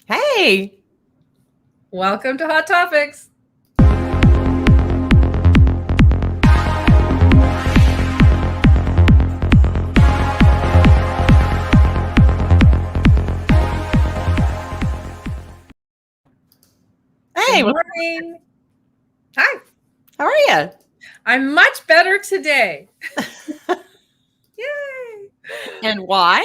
Hey, Welcome to Hot Topics. Good hey, morning. Hi. how are you? I'm much better today. Yay. And why?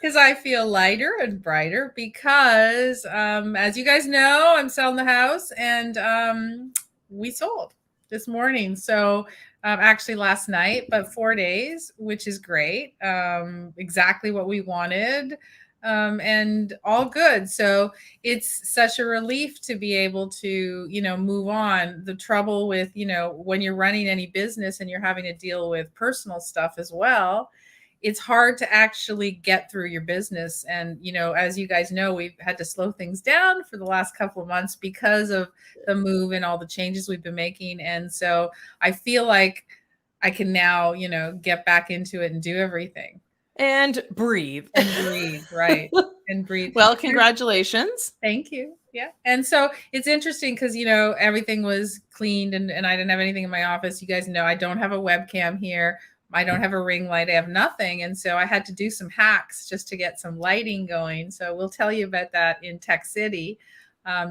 Because I feel lighter and brighter because, as you guys know, I'm selling the house and we sold this morning. So, actually last night, but 4 days, which is great. Exactly what we wanted. And all good. So it's such a relief to be able to, move on. The trouble with, when you're running any business and you're having to deal with personal stuff as well, it's hard to actually get through your business. And, as you guys know, we've had to slow things down for the last couple of months because of the move and all the changes we've been making. And so I feel like I can now, get back into it and do everything And breathe. and breathe, right? And breathe. Well, congratulations. Thank you. Yeah. And so it's interesting because, everything was cleaned and I didn't have anything in my office. You guys know I don't have a webcam here. I don't have a ring light. I have nothing. And so I had to do some hacks just to get some lighting going. So we'll tell you about that in Tech City.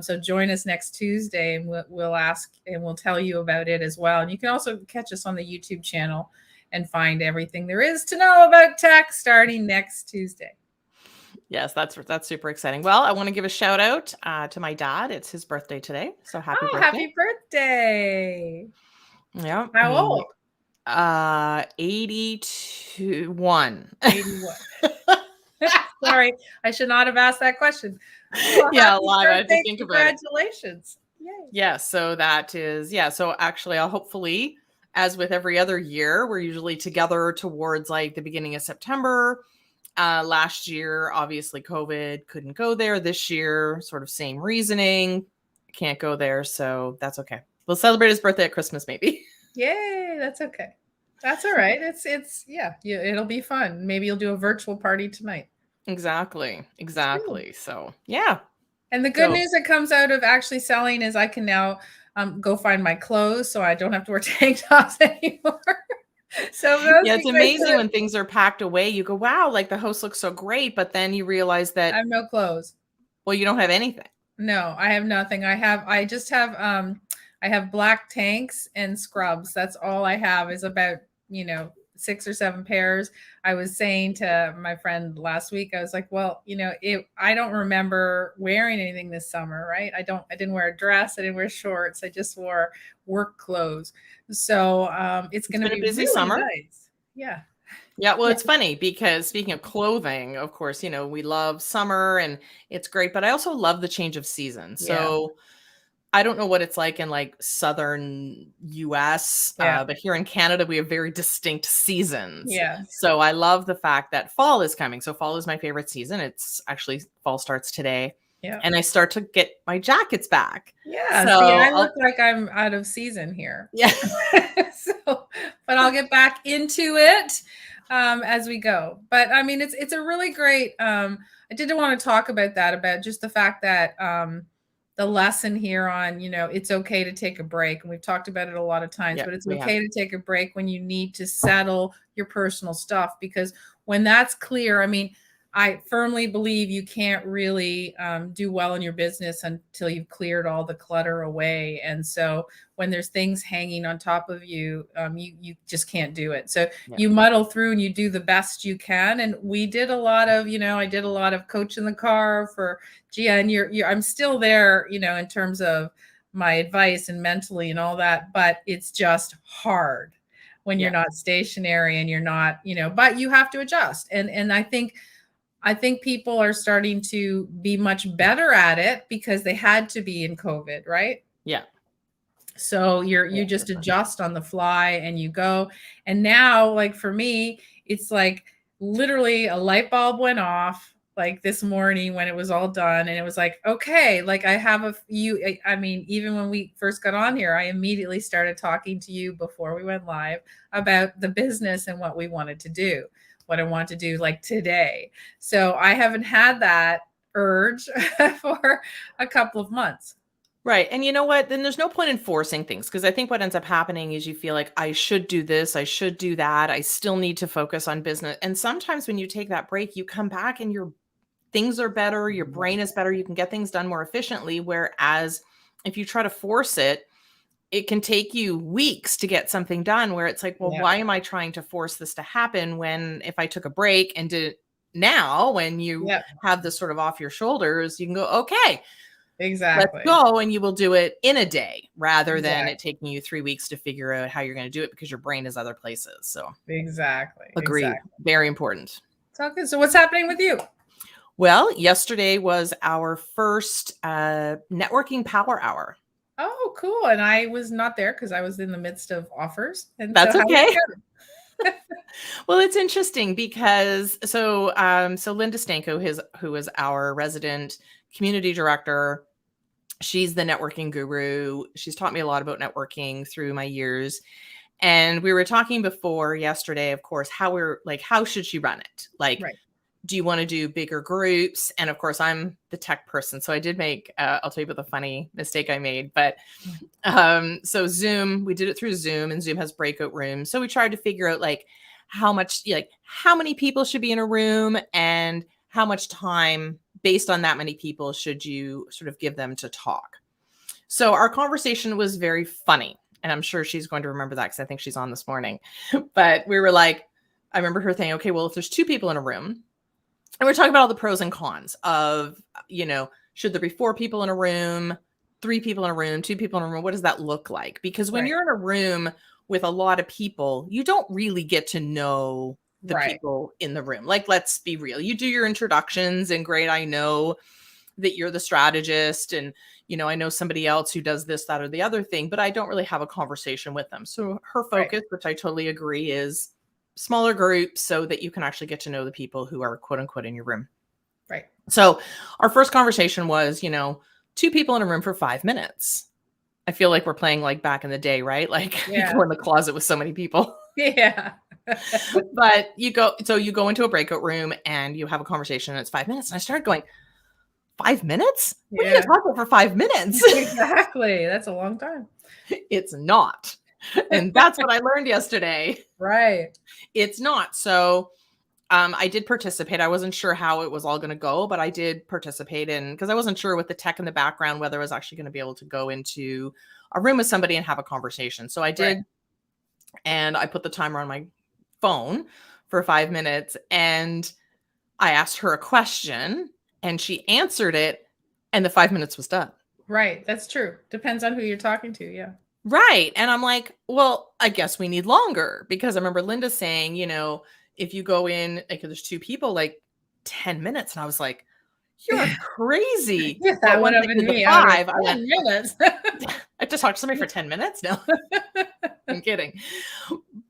So join us next Tuesday and we'll ask and we'll tell you about it as well. And you can also catch us on the YouTube channel and find everything there is to know about tech starting next Tuesday. Yes, that's super exciting. Well, I want to give a shout out to my dad. It's his birthday today, so happy Oh, birthday. happy birthday. Yeah, How he old? 81. 81. Sorry, I should not have asked that question. Well, Yeah, a happy lot. I had to birthday. think about it. Congratulations. Yay. Yeah, so that is, yeah. So actually, I'll hopefully, as with every other year, we're usually together towards like the beginning of September. Last year, obviously, COVID couldn't go there. This year, sort of same reasoning, can't go there. So that's okay. We'll celebrate his birthday at Christmas, maybe. Yay, that's okay. That's all right. Yeah, it'll be fun. Maybe you'll do a virtual party tonight. Exactly. Good. Exactly. So, yeah. And the good So, news that comes out of actually selling is I can now go find my clothes so I don't have to wear tank tops anymore. So those yeah, of it's you guys amazing that when things are packed away. You go, wow, like the house looks so great. But then you realize I that, have no clothes. well, you don't have anything. No, I have nothing. I just have I have black tanks and scrubs. That's all I have is about, 6 or 7 pairs. I was saying to my friend last week, I was like, "Well, I don't remember wearing anything this summer, right? I didn't wear a dress, I didn't wear shorts. I just wore work clothes." So, it's It's going to been a be busy really summer. nice. Yeah. Yeah, well, Yeah. it's funny because speaking of clothing, of course, we love summer and it's great, but I also love the change of season. Yeah. So I don't know what it's like in like southern US, Yeah. but here in Canada, we have very distinct seasons. Yes. So I love the fact that fall is coming. So fall is my favorite season. It's actually fall starts today, Yeah. and I start to get my jackets back. Yeah, see, So I look like I'm out of season here. yeah, So, but I'll get back into it as we go. But I mean, it's a really great. I did want to talk about that, about just the fact that the lesson here on, it's okay to take a break, and we've talked about it a lot of times. yeah, But it's we have. okay to take a break when you need to settle your personal stuff, because when that's clear, I mean, I firmly believe you can't really do well in your business until you've cleared all the clutter away. And so when there's things hanging on top of you, you just can't do it. So Yeah. you muddle through and you do the best you can. And we did a lot of, I did a lot of coach in the car for Gia, and I'm still there, in terms of my advice and mentally and all that, but it's just hard when you're Yeah. not stationary and you're not, but you have to adjust. And I think people are starting to be much better at it because they had to be in COVID, right? Yeah. So you Yeah. just For sure. adjust on the fly and you go. And now, like for me, it's like literally a light bulb went off like this morning when it was all done, and it was like, okay, like I have a you. I mean, even when we first got on here, I immediately started talking to you before we went live about the business and what we wanted to do, what I want to do like today. So I haven't had that urge for a couple of months. Right. And you know what? Then there's no point in forcing things, because I think what ends up happening is you feel like I should do this, I should do that, I still need to focus on business. And sometimes when you take that break, you come back and your things are better, your brain is better, you can get things done more efficiently. Whereas if you try to force it, it can take you weeks to get something done, where it's like, well, Yeah. why am I trying to force this to happen when if I took a break and did it now, when you Yep. have this sort of off your shoulders, you can go, okay, let's Exactly. go. And you will do it in a day rather than it Exactly. taking you 3 weeks to figure out how you're going to do it, because your brain is other places. So Exactly. agreed. Exactly. Very important. So good. So what's happening with you? Well, yesterday was our first networking power hour. Oh, cool. And I was not there because I was in the midst of offers. And so That's how did okay. it go? Well, it's interesting because so Linda Stanko, who is our resident community director, she's the networking guru. She's taught me a lot about networking through my years. And we were talking before yesterday, of course, how should she run it? Like, Right. do you want to do bigger groups? And of course, I'm the tech person. So I did make, I'll tell you about the funny mistake I made. But so Zoom, we did it through Zoom, and Zoom has breakout rooms. So we tried to figure out like how many people should be in a room, and how much time based on that many people should you sort of give them to talk. So our conversation was very funny. And I'm sure she's going to remember that because I think she's on this morning. But we were like, I remember her thinking, okay, well, if there's 2 people in a room, and we're talking about all the pros and cons of, should there be 4 people in a room, 3 people in a room, 2 people in a room? What does that look like? Because when Right. you're in a room with a lot of people, you don't really get to know the Right. people in the room. Like, let's be real. You do your introductions, and great, I know that you're the strategist, and I know somebody else who does this, that, or the other thing, but I don't really have a conversation with them. So her Right. focus, which I totally agree, is smaller groups so that you can actually get to know the people who are quote unquote in your room. Right. So our first conversation was, 2 people in a room for 5 minutes. I feel like we're playing like back in the day, right? Like you Yeah. go in the closet with so many people. Yeah. But you go into a breakout room and you have a conversation, and it's 5 minutes. And I started going, 5 minutes? What are you Yeah. going to talk about for 5 minutes? Exactly. That's a long time. It's not. And that's what I learned yesterday. Right. It's not. So I did participate. I wasn't sure how it was all going to go, but I did participate because I wasn't sure with the tech in the background whether I was actually going to be able to go into a room with somebody and have a conversation. So I did. Right. And I put the timer on my phone for 5 minutes, and I asked her a question and she answered it, and the 5 minutes was done. Right. That's true. Depends on who you're talking to. Yeah. Right. And I'm like, well, I guess we need longer, because I remember Linda saying, if you go in, like, if there's 2 people, like 10 minutes. And I was like, you're crazy. Yeah, But that would once have I been did the me. 5, I 10 went, minutes. I have to talk to somebody for 10 minutes? No, I'm kidding.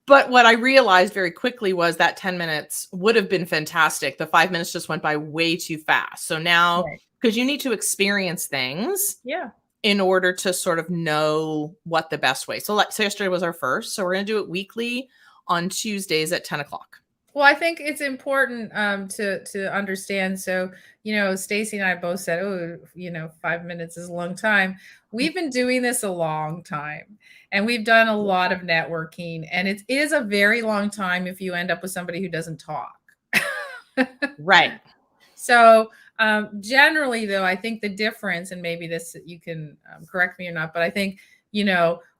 But what I realized very quickly was that 10 minutes would have been fantastic. The 5 minutes just went by way too fast. So now, Right. because you need to experience things Yeah. in order to sort of know what the best way. So yesterday was our first. So we're going to do it weekly on Tuesdays at 10 o'clock. Well, I think it's important to understand. So, Stacy and I both said, oh, 5 minutes is a long time. We've been doing this a long time, and we've done a lot of networking, and it is a very long time if you end up with somebody who doesn't talk. Right. So, generally, though, I think the difference, and maybe this you can correct me or not, but I think,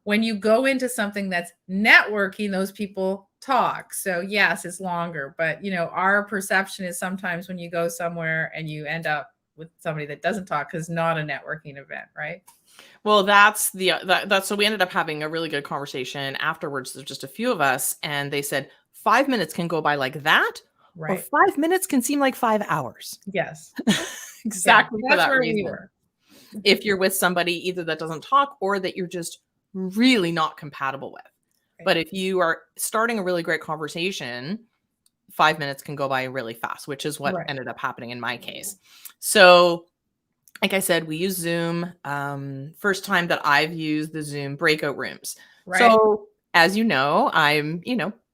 when you go into something that's networking, those people talk. So, yes, it's longer, but, our perception is sometimes when you go somewhere and you end up with somebody that doesn't talk, because not a networking event, right? Well, so we ended up having a really good conversation afterwards. There's just a few of us, and they said 5 minutes can go by like that, or Right. 5 minutes can seem like 5 hours. Yes. Exactly. Yeah, for that's that where reason. we were. If you're with somebody either that doesn't talk or that you're just really not compatible with. Right. But if you are starting a really great conversation, 5 minutes can go by really fast, which is what Right. ended up happening in my case. So, like I said, we use Zoom. First time that I've used the Zoom breakout rooms. Right. So, as you know, I'm,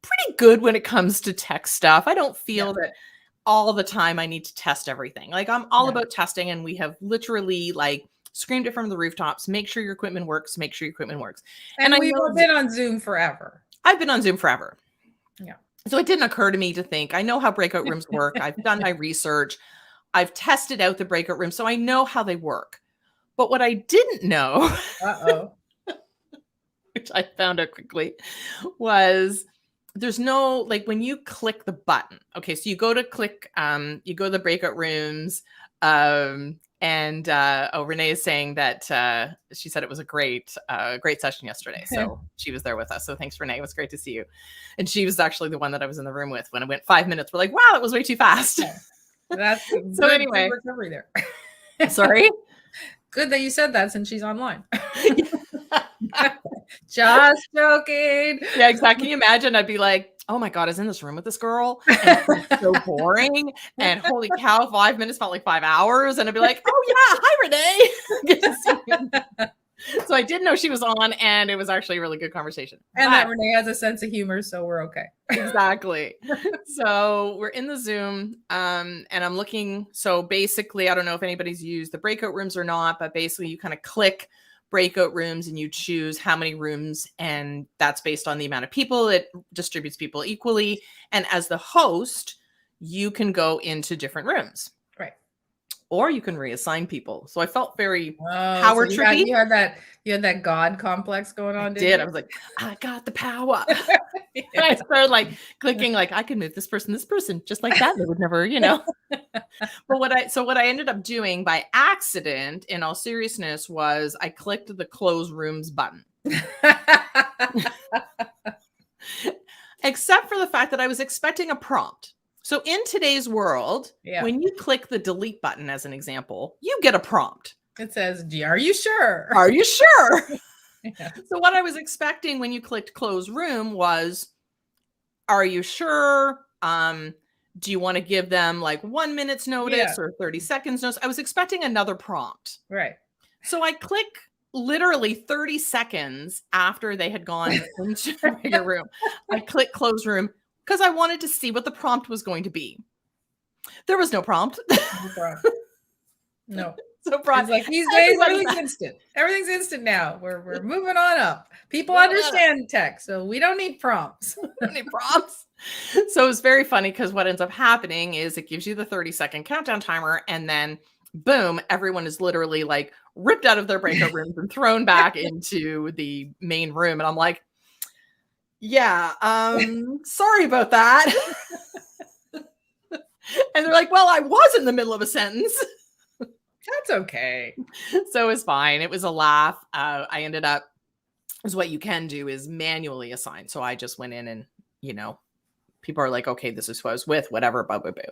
pretty good when it comes to tech stuff. I don't feel Yeah. that all the time I need to test everything. Like I'm all about testing, and we have literally like screamed it from the rooftops, make sure your equipment works, make sure your equipment works. And I we've know been on Zoom forever. I've been on Zoom forever. Yeah. So it didn't occur to me to think, I know how breakout rooms work. I've done my research. I've tested out the breakout rooms, so I know how they work. But what I didn't know, which I found out quickly, was there's no, like when you click the button. Okay, so you go to the breakout rooms, and Renee is saying that she said it was a great session yesterday. So she was there with us. So thanks, Renee. It was great to see you. And she was actually the one that I was in the room with when I went 5 minutes. We're like, wow, that was way too fast. That's so anyway, good recovery there. Sorry. Good that you said that since she's online. Just joking. Yeah, exactly. Can you imagine? I'd be like, oh my God, I was in this room with this girl. And it's so boring. And holy cow, 5 minutes felt like 5 hours. And I'd be like, oh yeah, hi Renee. Good to see you. So I didn't know she was on, and it was actually a really good conversation. And that Renee has a sense of humor, so we're okay. Exactly. So we're in the Zoom, and I'm looking. So basically, I don't know if anybody's used the breakout rooms or not, but basically you kind of click breakout rooms and you choose how many rooms, and that's based on the amount of people. It distributes people equally. And as the host, you can go into different rooms. Right. Or you can reassign people. So I felt very power trippy. You had that God complex going on. I was like, I got the power. And I started like clicking, like I could move this person, just like that. They would never, But what I ended up doing by accident, in all seriousness, was I clicked the close rooms button. Except for the fact that I was expecting a prompt. So in today's world, when you click the delete button, as an example, you get a prompt. It says, are you sure? Are you sure? Yeah. So what I was expecting when you clicked close room was, are you sure? Do you want to give them like 1 minute's notice or 30 seconds notice? I was expecting another prompt. Right. So I click literally 30 seconds after they had gone into your room. I click close room because I wanted to see what the prompt was going to be. There was no prompt. No. So prompt. Like these days, everything's instant. Everything's instant now. We're moving on up. People understand tech, so we don't need prompts. So it's very funny because what ends up happening is it gives you the 30-second countdown timer, and then boom, everyone is literally like ripped out of their breakout rooms and thrown back into the main room. And I'm like, yeah, sorry about that. And they're like, well, I was in the middle of a sentence. That's okay. So it was fine. It was a laugh. I ended up, is what you can do is manually assign. So I just went in and, people are like, okay, this is who I was with, whatever, blah, blah, blah.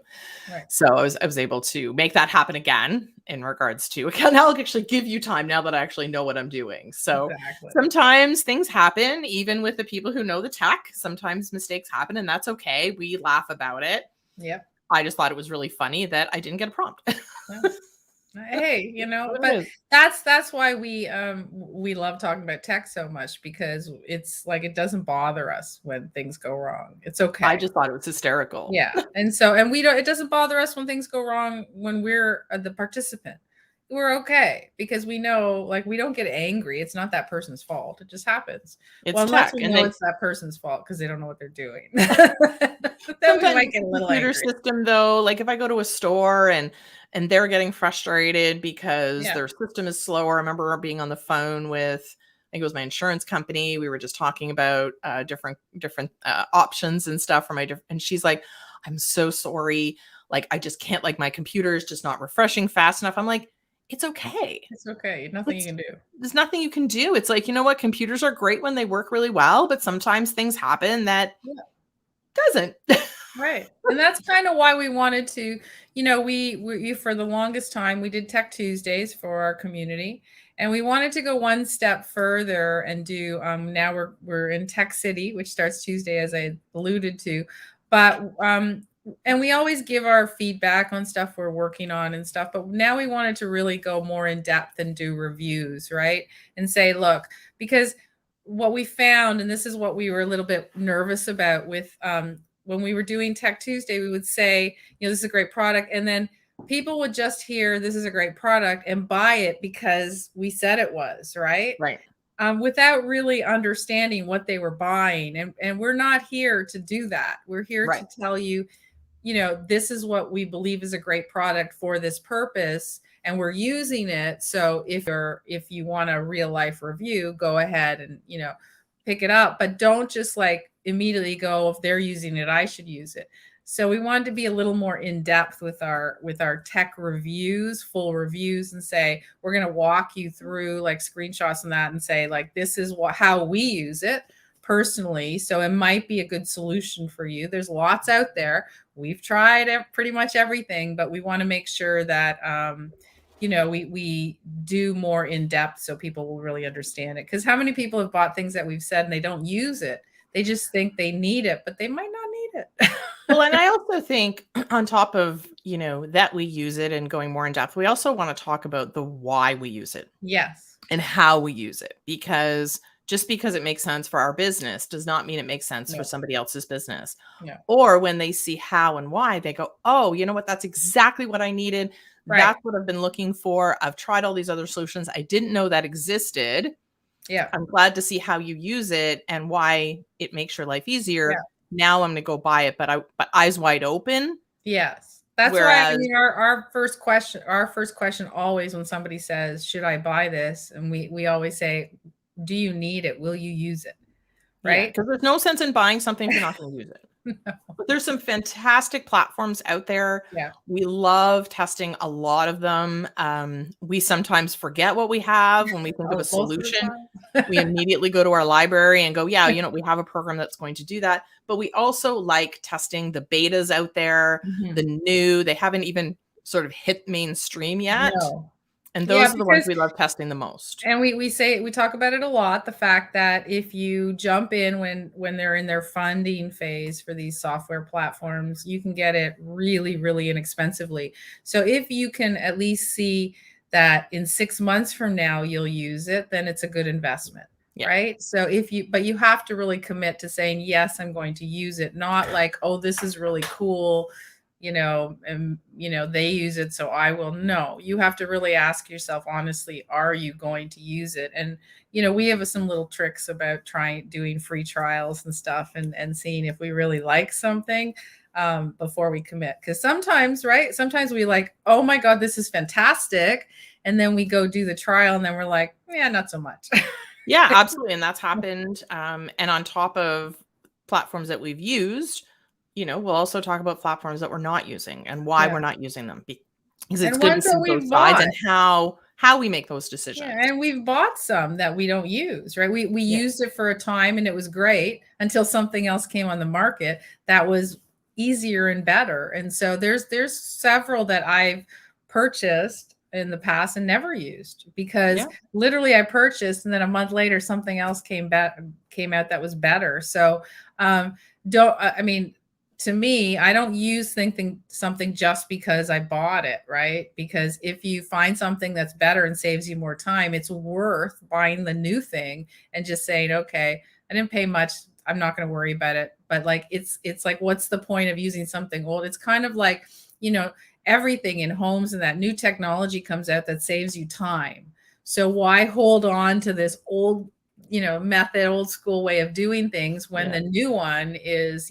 Right. So I was able to make that happen again in regards to, now I'll actually give you time now that I actually know what I'm doing. So sometimes things happen, even with the people who know the tech. Sometimes mistakes happen, and that's okay. We laugh about it. Yep. I just thought it was really funny that I didn't get a prompt. Hey, but that's why we love talking about tech so much, because it's like it doesn't bother us when things go wrong. It's okay. I just thought it was hysterical. Yeah. And we don't, it doesn't bother us when things go wrong when we're the participant. We're okay because we know, like, we don't get angry. It's not that person's fault. It just happens. Unless we know it's that person's fault because they don't know what they're doing. Then we might get a little angry. System, though, like if I go to a store and they're getting frustrated because their system is slower. I remember being on the phone with, I think it was my insurance company. We were just talking about different options and stuff for and she's like, I'm so sorry. Like, I just can't, like, my computer is just not refreshing fast enough. I'm like, it's okay. It's okay. Nothing you can do. There's nothing you can do. It's like, you know what? Computers are great when they work really well, but sometimes things happen that doesn't. Right. And that's kind of why we wanted to, we for the longest time, we did Tech Tuesdays for our community, and we wanted to go one step further and do, now we're in Tech City, which starts Tuesday, as I alluded to, but, and we always give our feedback on stuff we're working on and stuff, but now we wanted to really go more in depth and do reviews, right? And say, look, because what we found, and this is what we were a little bit nervous about with when we were doing Tech Tuesday, we would say, this is a great product. And then people would just hear this is a great product and buy it because we said it was, right? Right. Without really understanding what they were buying. And we're not here to do that. We're here to Right. tell you, this is what we believe is a great product for this purpose, and we're using it. So if you want a real life review, go ahead and pick it up, but don't just like immediately go, if they're using it, I should use it. So we wanted to be a little more in depth with our tech reviews, full reviews, and say we're going to walk you through like screenshots and that, and say like this is how we use it personally. So it might be a good solution for you. There's lots out there. We've tried pretty much everything, but we want to make sure that we do more in depth so people will really understand it. Because how many people have bought things that we've said and they don't use it? They just think they need it, but they might not need it. Well, and I also think on top of, that we use it and going more in depth, we also want to talk about the why we use it. Yes. And how we use it, because just because it makes sense for our business does not mean it makes sense for somebody else's business. Yeah. Or when they see how and why, they go, oh, you know what? That's exactly what I needed. Right. That's what I've been looking for. I've tried all these other solutions. I didn't know that existed. Yeah. I'm glad to see how you use it and why it makes your life easier. Yeah. Now I'm going to go buy it, but eyes wide open. Yes. That's why our first question always when somebody says, should I buy this? And we always say, do you need it? Will you use it? Right? Because there's no sense in buying something if you're not going to use it. No. But there's some fantastic platforms out there. Yeah. We love testing a lot of them. We sometimes forget what we have when we think of a solution. We immediately go to our library and go, we have a program that's going to do that. But we also like testing the betas out there, they haven't even sort of hit mainstream yet. No. And those are the ones we love testing the most. And we talk about it a lot, the fact that if you jump in when they're in their funding phase for these software platforms, you can get it really, really inexpensively. So if you can at least see that in 6 months from now you'll use it, then it's a good investment. Yeah. Right. So but you have to really commit to saying, yes, I'm going to use it. Not like, oh, this is really cool, and they use it, so I will. No, you have to really ask yourself honestly, are you going to use it? And we have some little tricks about doing free trials and stuff and seeing if we really like something before we commit. Because sometimes we like, oh my God, this is fantastic, and then we go do the trial and then we're like, yeah, not so much. Yeah, absolutely. And that's happened. And on top of platforms that we've used, we'll also talk about platforms that we're not using and why we're not using them, because it's good to see both sides and how we make those decisions. Yeah, and we've bought some that we don't use, right? We used it for a time and it was great until something else came on the market that was easier and better. And so there's several that I've purchased in the past and never used, because literally I purchased and then a month later something else came out that was better. So to me, I don't use something just because I bought it, right? Because if you find something that's better and saves you more time, it's worth buying the new thing and just saying, okay, I didn't pay much, I'm not going to worry about it. But like, it's like, what's the point of using something old? It's kind of like, everything in homes and that new technology comes out that saves you time. So why hold on to this old, method, old school way of doing things when the new one is,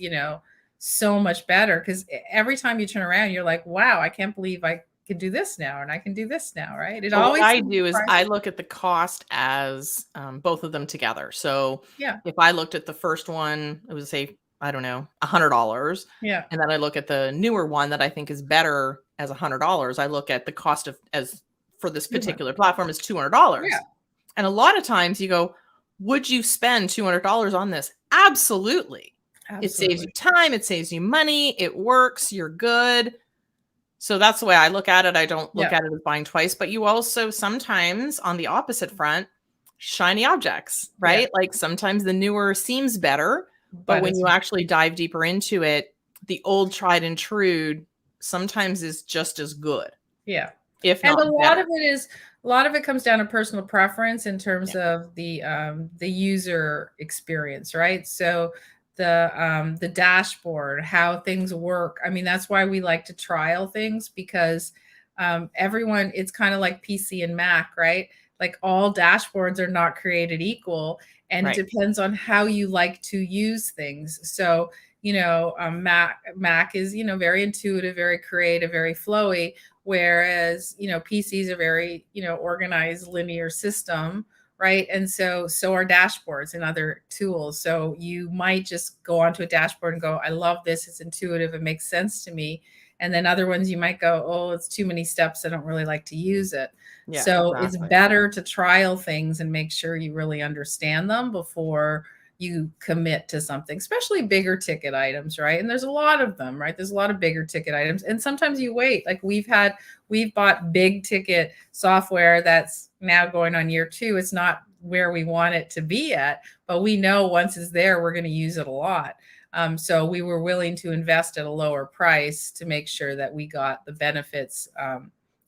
so much better? Because every time you turn around, you're like, wow, I can't believe I can do this now and I can do this now, right? What I do is I look at the cost as both of them together. So if I looked at the first one, it would say, I don't know, $100. Yeah. And then I look at the newer one that I think is better as $100. I look at the cost for this particular platform is $200. Yeah. And a lot of times you go, would you spend $200 on this? Absolutely. It saves you time. It saves you money. It works. You're good. So that's the way I look at it. I don't look at it as buying twice, but you also sometimes on the opposite front, shiny objects, right? Yeah. Like sometimes the newer seems better, but when you actually dive deeper into it, the old tried and true sometimes is just as good. Yeah. If not better. A lot of it comes down to personal preference in terms of the user experience, right? So the dashboard, how things work. I mean, that's why we like to trial things, because everyone, it's kind of like PC and Mac, right? Like all dashboards are not created equal, and it Right. depends on how you like to use things. So, Mac is, very intuitive, very creative, very flowy, whereas, PCs are very, organized, linear system, right? And so are dashboards and other tools. So you might just go onto a dashboard and go, I love this, it's intuitive, it makes sense to me. And then other ones you might go, oh, it's too many steps, I don't really like to use it. Yeah, So it's exactly. better to trial things and make sure you really understand them before you commit to something, especially bigger ticket items, right? And there's a lot of them, right? There's a lot of bigger ticket items. And sometimes you wait. Like we've bought big ticket software that's now going on year 2. It's not where we want it to be at, but we know once it's there, we're going to use it a lot. So we were willing to invest at a lower price to make sure that we got the benefits,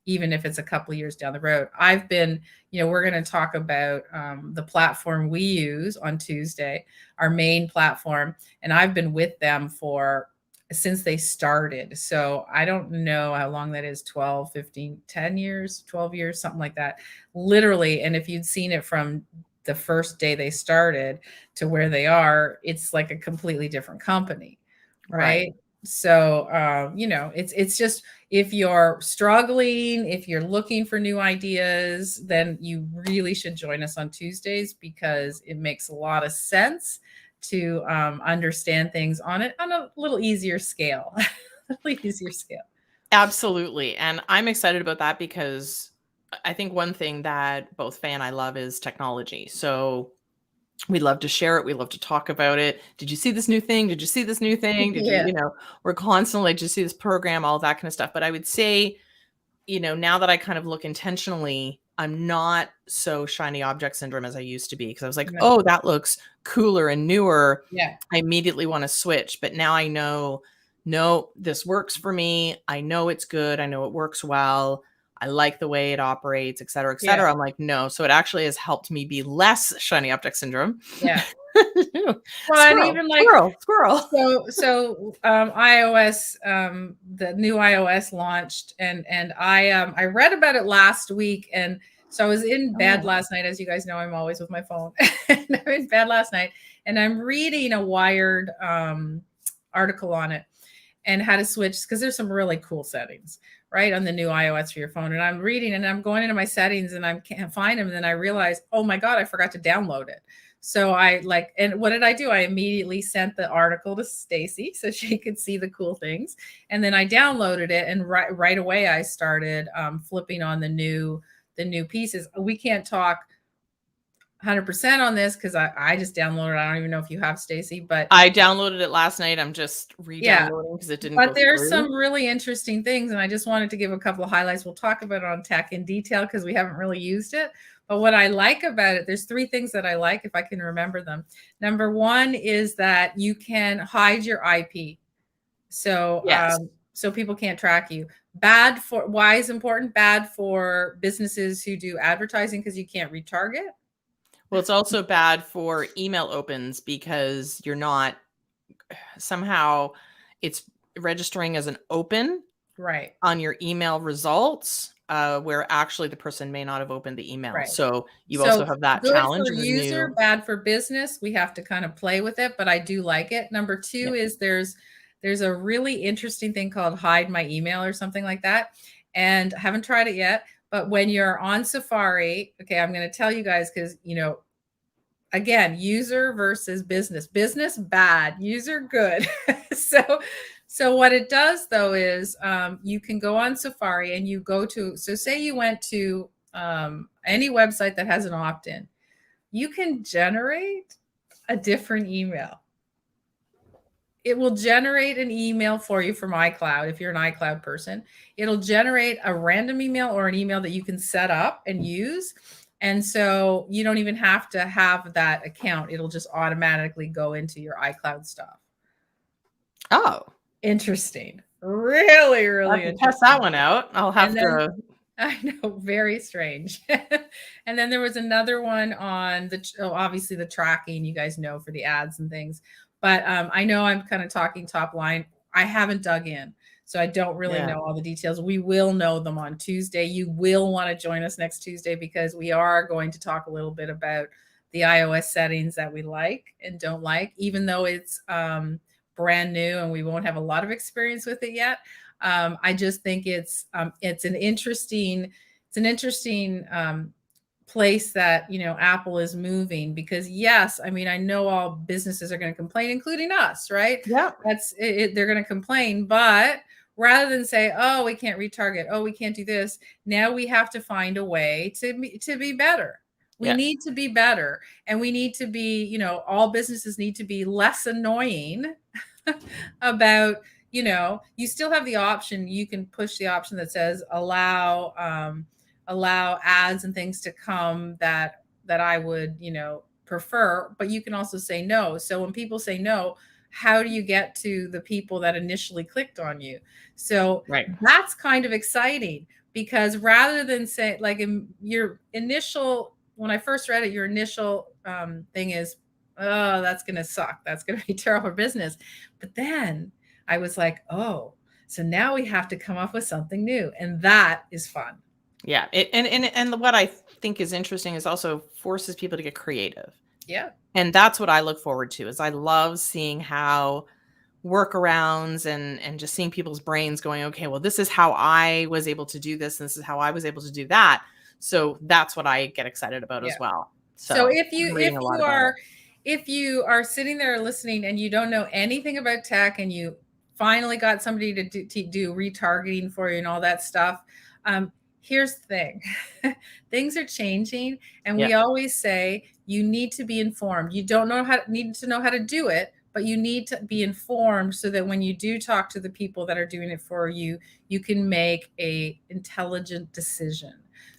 even if it's a couple of years down the road. I've been, we're going to talk about the platform we use on Tuesday, our main platform, and I've been with them since they started. So I don't know how long that is, 12, 15, 10 years, 12 years, something like that, literally. And if you'd seen it from the first day they started to where they are, it's like a completely different company, Right. right? So, it's just, if you're struggling, if you're looking for new ideas, then you really should join us on Tuesdays, because it makes a lot of sense to understand things on a little easier scale, a little easier scale. Absolutely. And I'm excited about that because I think one thing that both Faye and I love is technology. So we love to share it. We love to talk about it. Did you see this new thing? Did you see this new thing? Did you, Yeah. we're constantly, did you see this program, all that kind of stuff. But I would say, now that I kind of look intentionally, I'm not so shiny object syndrome as I used to be, because I was like, No. oh, that looks cooler and newer. Yeah. I immediately want to switch. But now I know, no, this works for me. I know it's good. I know it works well. I like the way it operates, et cetera, et Yeah. cetera. I'm like, no. So it actually has helped me be less shiny object syndrome. Yeah. Well, and Squirrel, even like, squirrel, squirrel. iOS, the new iOS launched, and I read about it last week, and so I was in bed Oh, last night. As you guys know, I'm always with my phone. And I'm in bed last night, and I'm reading a Wired article on it, and how to switch, because there's some really cool settings, right, on the new iOS for your phone. And I'm reading, and I'm going into my settings, and I can't find them, and then I realize, oh my god, I forgot to download it. So and what did I do? I immediately sent the article to Stacy so she could see the cool things. And then I downloaded it, and right away I started flipping on the new pieces. We can't talk 100% on this because I just downloaded it. I don't even know if you have, Stacy, but I downloaded it last night. I'm just yeah. re-downloading because it didn't But go there's through. some really interesting things, and I just wanted to give a couple of highlights. We'll talk about it on tech in detail because we haven't really used it. But what I like about it, there's 3 things that I like, if I can remember them. Number 1 is that you can hide your IP. So, Yes. so people can't track you. Why is important? Bad for businesses who do advertising, because you can't retarget. Well, it's also bad for email opens because you're not, somehow it's registering as an open Right. on your email results, where actually the person may not have opened the email. Right. So you also So have that good challenge for of the user, new. bad for business. We have to kind of play with it, but I do like it. Number Yeah. 2 is there's a really interesting thing called hide my email or something like that. And I haven't tried it yet, but when you're on Safari, okay, I'm going to tell you guys, because again, user versus business. Business bad, user good. So what it does though is you can go on Safari and you go to, so say you went to any website that has an opt-in, you can generate a different email. It will generate an email for you from iCloud. If you're an iCloud person, it'll generate a random email or an email that you can set up and use. And so you don't even have to have that account. It'll just automatically go into your iCloud stuff. Oh, Interesting. Really, I have really to test that interesting. one out. I'll And have then to. I know, very strange. And then there was another one on obviously the tracking, you guys know, for the ads and things. But I know I'm kind of talking top line. I haven't dug in, so I don't really Yeah. know all the details. We will know them on Tuesday. You will want to join us next Tuesday because we are going to talk a little bit about the iOS settings that we like and don't like, even though it's brand new and we won't have a lot of experience with it yet. I just think it's an interesting place that Apple is moving, because yes, I mean, I know all businesses are going to complain, including us, right? Yeah. That's it, they're going to complain, but rather than say, oh, we can't retarget, oh, we can't do this, now we have to find a way to be better. We Yeah. need to be better, and we need to be, all businesses need to be less annoying about, you still have the option. You can push the option that says allow ads and things to come that I would, prefer, but you can also say no. So when people say no, how do you get to the people that initially clicked on you? So Right. that's kind of exciting, because rather than say, like, in your initial, when I first read it, your initial thing is, oh, that's going to suck. That's going to be terrible for business. But then I was like, oh, so now we have to come up with something new. And that is fun. Yeah. And what I think is interesting is also forces people to get creative. Yeah. And that's what I look forward to. Is I love seeing how workarounds and just seeing people's brains going, okay, well, this is how I was able to do this, and this is how I was able to do that. So that's what I get excited about Yeah. as well. So So I'm reading a lot about it. if you are sitting there listening and you don't know anything about tech, and you finally got somebody to do retargeting for you and all that stuff, here's the thing. Things are changing, and we Yeah. always say you need to be informed. You don't need to know how to do it, but you need to be informed so that when you do talk to the people that are doing it for you, you can make a intelligent decision.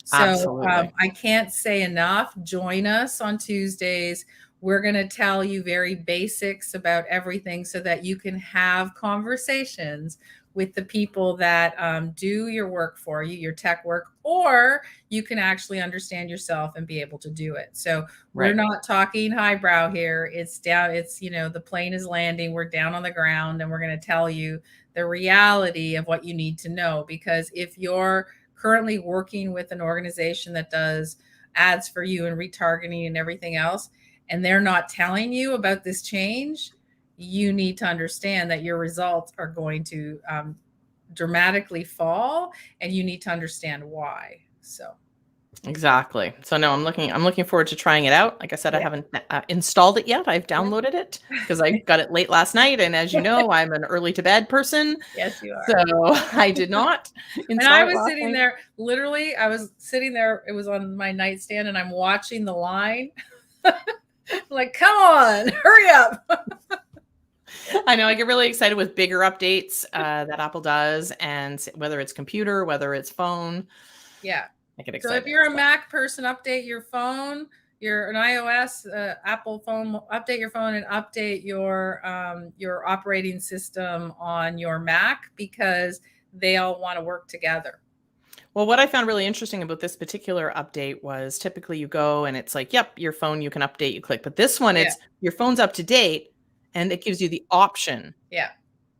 So Absolutely. I can't say enough. Join us on Tuesdays. We're going to tell you very basics about everything so that you can have conversations with the people that do your work for you, your tech work, or you can actually understand yourself and be able to do it. So we're Right. not talking highbrow here. It's down. It's, the plane is landing. We're down on the ground, and we're going to tell you the reality of what you need to know. Because if you're currently working with an organization that does ads for you and retargeting and everything else, and they're not telling you about this change, you need to understand that your results are going to dramatically fall, and you need to understand why. So Exactly. So no, I'm looking forward to trying it out. Like I said, I yeah. haven't installed it yet. I've downloaded it because I got it late last night, and as you know, I'm an early to bed person, Yes, you so are. I did not And I install it was last sitting night. there, literally, I was sitting there, it was on my nightstand, and I'm watching the line. Like, come on, hurry up. I know I get really excited with bigger updates that Apple does, and whether it's computer, whether it's phone, Yeah. I get So if excited. you're a So Mac person, update your phone. You're an iOS Apple phone, update your phone and update your operating system on your Mac, because they all want to work together. well, what I found really interesting about this particular update was typically you go and it's like, yep, your phone, you can update, you click. But this one, Yeah. it's your phone's up to date and it gives you the option Yeah.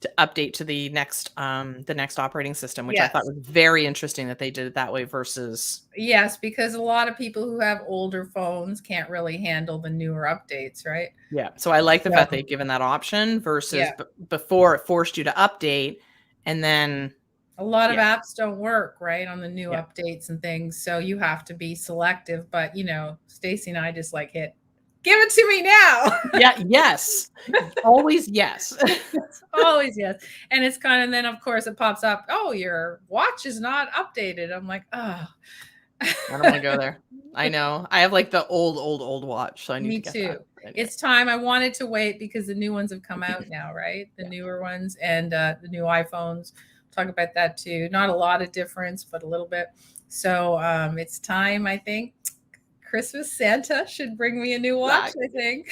to update to the next operating system, which I thought Yes. was very interesting that they did it that way versus Yes, because a lot of people who have older phones can't really handle the newer updates, right? yeah. So I like the fact So, they've given that option versus yeah. before it forced you to update and then A lot of yeah, apps don't work, right, on the new yeah. updates and things, so you have to be selective, but, Stacy and I just, like, hit, "Give it to me now." Yeah, yes. Always yes. It's always yes, and it's kinda, and then, of course, it pops up, "Oh, your watch is not updated." I'm like, "Oh." I don't wanna go there. I know. I have, like, the old watch, so I need Me to get that. too. Anyway. It's time. I wanted to wait because the new ones have come out now, right? The Yeah. newer ones, and the new iPhones. Talk about that too. Not a lot of difference, but a little bit. So it's time, I think. Christmas Santa should bring me a new watch, I Exactly.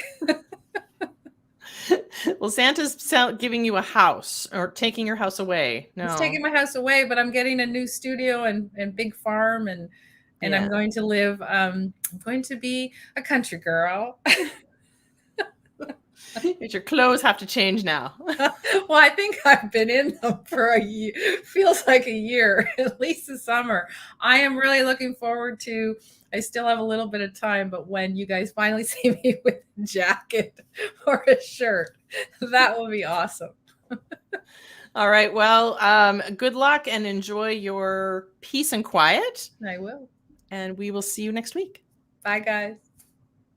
think. Well, Santa's giving you a house or taking your house away. It's No. taking my house away, but I'm getting a new studio and big farm, and I'm Yeah. going to live I'm going to be a country girl. Your clothes have to change now. Well, I think I've been in them for a year. Feels like a year, at least the summer. I am really looking forward to. I still have a little bit of time, but when you guys finally see me with a jacket or a shirt, that will be awesome. All right. Well, good luck and enjoy your peace and quiet. I will. And we will see you next week. Bye, guys.